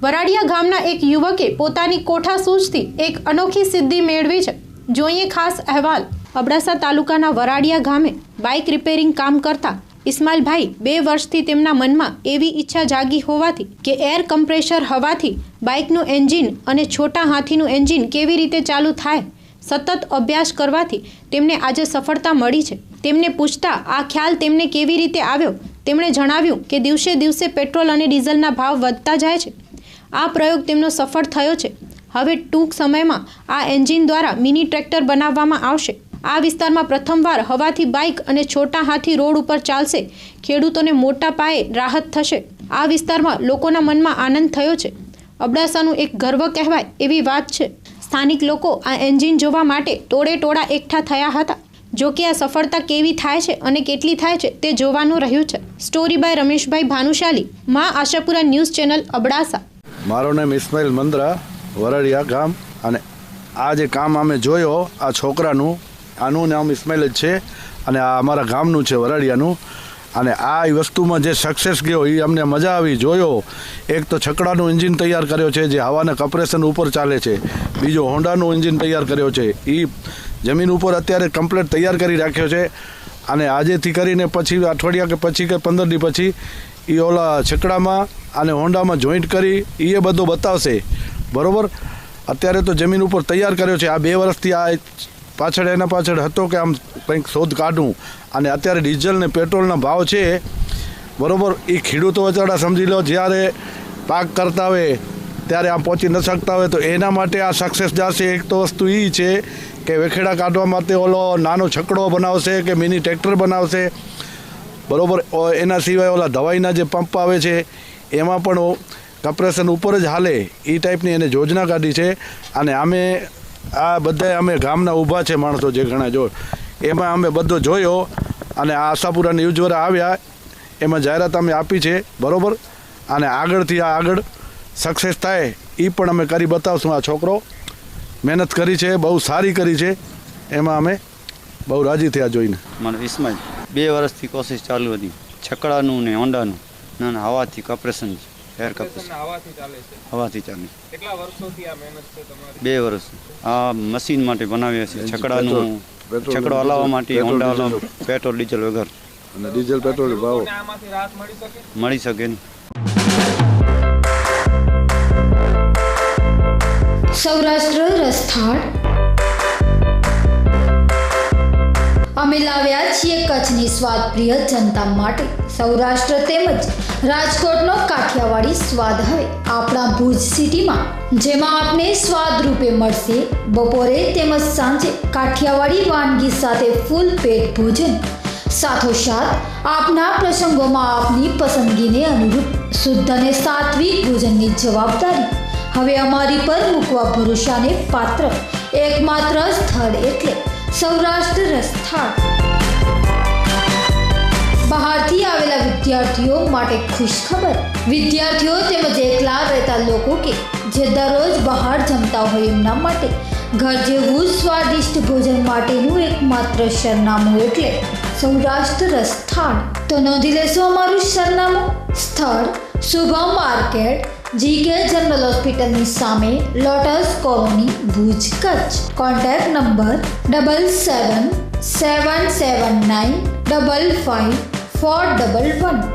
વરાડિયા ગામના એક યુવકે પોતાની કોઠા સૂઝથી એક અનોખી સિદ્ધિ મેળવી છે। જોઈએ ખાસ અહેવાલ। અબડાસા તાલુકાના વરાડિયા ગામે બાઇક રિપેરિંગ કામ કરતા ઇસ્માઇલભાઈ 2 વર્ષથી તેમના મનમાં એવી ઈચ્છા જાગી હોવાથી કે એર કમ્પ્રેશર હવાથી બાઇકનું એન્જિન અને છોટા હાથીનું એન્જિન કેવી રીતે ચાલુ થાય, સતત અભ્યાસ કરવાથી તેમને આજે સફળતા મળી છે। તેમને પૂછતા આ ખ્યાલ તેમને કેવી રીતે આવ્યો, તેમણે જણાવ્યું કે દિવસે દિવસે પેટ્રોલ અને ડીઝલના ભાવ વધતા જાય છે। આ પ્રયોગ તેમનો સફળ થયો છે। હવે ટૂંક સમયમાં આ એન્જિન દ્વારા મિની ટ્રેક્ટર બનાવવામાં આવશે। આ વિસ્તારમાં પ્રથમવાર હવાથી બાઇક અને છોટા હાથી રોડ ઉપર ચાલશે। ખેડૂતોને મોટા પાયે રાહત થશે। આ વિસ્તારમાં લોકોના મનમાં આનંદ થયો છે। અબડાસાનું એક ગર્વ કહેવાય એવી વાત છે। સ્થાનિક લોકો આ એન્જિન જોવા માટે ટોળે એકઠા થયા હતા। જો કે આ સફળતા કેવી થાય છે અને કેટલી થાય છે તે જોવાનું રહ્યું છે। સ્ટોરી બાય રમેશભાઈ ભાનુશાલી, માં આશાપુરા ન્યૂઝ ચેનલ, અબડાસા। મારું નામ ઇસ્માઇલ મંદ્રા, વરાડિયા ગામ। અને આ જે કામ અમે જોયો આ છોકરાનું, આનું નામ ઇસ્માઇલ જ છે અને આ અમારા ગામનું છે વરાડિયાનું। અને આ વસ્તુમાં જે સક્સેસ ગયો એ અમને મજા આવી જોયો। એક તો છકડાનું એન્જિન તૈયાર કર્યો છે જે હવાના કમ્પ્રેશન ઉપર ચાલે છે। બીજો હોન્ડાનું એન્જિન તૈયાર કર્યો છે, એ જમીન ઉપર અત્યારે કમ્પ્લીટ તૈયાર કરી રાખ્યો છે। અને આજેથી કરીને પછી અઠવાડિયા કે પછી કે 15 દી પછી એ ઓલા છકડામાં અને હોન્ડામાં જોઈન્ટ કરી એ બધો બતાવશે, બરાબર। અત્યારે તો જમીન ઉપર તૈયાર કર્યો છે। આ 2 વર્ષથી આ પાછળ એના પાછળ હતો કે આમ કંઈક શોધ કાઢું। અને અત્યારે ડીઝલ ને પેટ્રોલના ભાવ છે, બરાબર, એ ખેડૂતો વચાડા સમજી લો જ્યારે પાક કરતા હોય ત્યારે આમ પહોંચી ન શકતા હોય તો એના માટે આ સક્સેસ જશે। એક તો વસ્તુ એ છે કે વેખેડા કાઢવા માટે ઓલો નાનો છકડો બનાવશે કે મિની ટ્રેક્ટર બનાવશે, બરાબર। એના સિવાય ઓલા દવાઈના જે પંપ આવે છે એમાં પણ કમ્પ્રેશન ઉપર જ હાલે એ ટાઈપની એને યોજના કાઢી છે। અને આ બધા અમે ગામના ઊભા છે માણસો જે ઘણા જો એમાં અમે બધો જોયો અને આ આશાપુરા ન્યૂઝવાળા આવ્યા એમાં જાહેરાત અમે આપી છે, બરાબર। અને આગળથી આ આગળ સક્સેસ થાય એ પણ અમે કરી બતાવશું। આ છોકરો મહેનત કરી છે, બહુ સારી કરી છે, એમાં અમે બહુ રાજી થયા જોઈને। મારો ઇસ્માઇલ 2 વર્ષથી કોશિશ ચાલુ હતી, છકડાનું ને હોન્ડાનું ના હવાથી કમ્પ્રેશન છે, એર કમ્પ્રેશન હવાથી ચાલે। કેટલા વર્ષોથી આ મહેનત છે તમારી? 2 વર્ષ આ મશીન માટે બનાવ્યા છે, છકડાનું છકડો હલાવવા માટે, હોન્ડા હલાવવા, પેટ્રોલ ડીઝલ વગર। અને ડીઝલ પેટ્રોલ ભાવ આમાંથી રાહત મળી શકે ને। સૌરાષ્ટ્ર રસથાળ અમે લાવ્યા છીએ કચ્છની સ્વાદપ્રિય જનતા માટે સૌરાષ્ટ્ર તેમજ રાજકોટનો કાઠિયાવાડી સ્વાદ હવે આપણા ભુજ સિટીમાં, જેમાં આપને સ્વાદ રૂપે મળશે બપોરે તેમજ સાંજે કાઠિયાવાડી વાનગી સાથે ફૂલ પેટ ભોજન, સાથોસાથ આપના પ્રસંગોમાં આપની પસંદગીને અનુરૂપ શુદ્ધ અને સાત્વિક ભોજનની જવાબદારી હવે અમારી પર મૂકવા ભરોસાને પાત્ર એકમાત્ર સ્થળ એટલે સૌરાષ્ટ્ર રસથાળ। બહારથી આવેલા વિદ્યાર્થીઓ માટે ખુશખબર। વિદ્યાર્થીઓ તેમજ એકલા રહેતા લોકો કે જે દરરોજ બહાર જમતા હોય એમના માટે ઘર જેવું સ્વાદિષ્ટ ભોજન માટેનું એકમાત્ર સરનામું એટલે સૌરાષ્ટ્ર રસથાળ। તો નોંધી લેશો અમારું સરનામું। સ્થળ શુભમ માર્કેટ, જીકે જનરલ હોસ્પિટલની સામે, lotus colony, Bhuj, Kutch. Contact number 7777955541।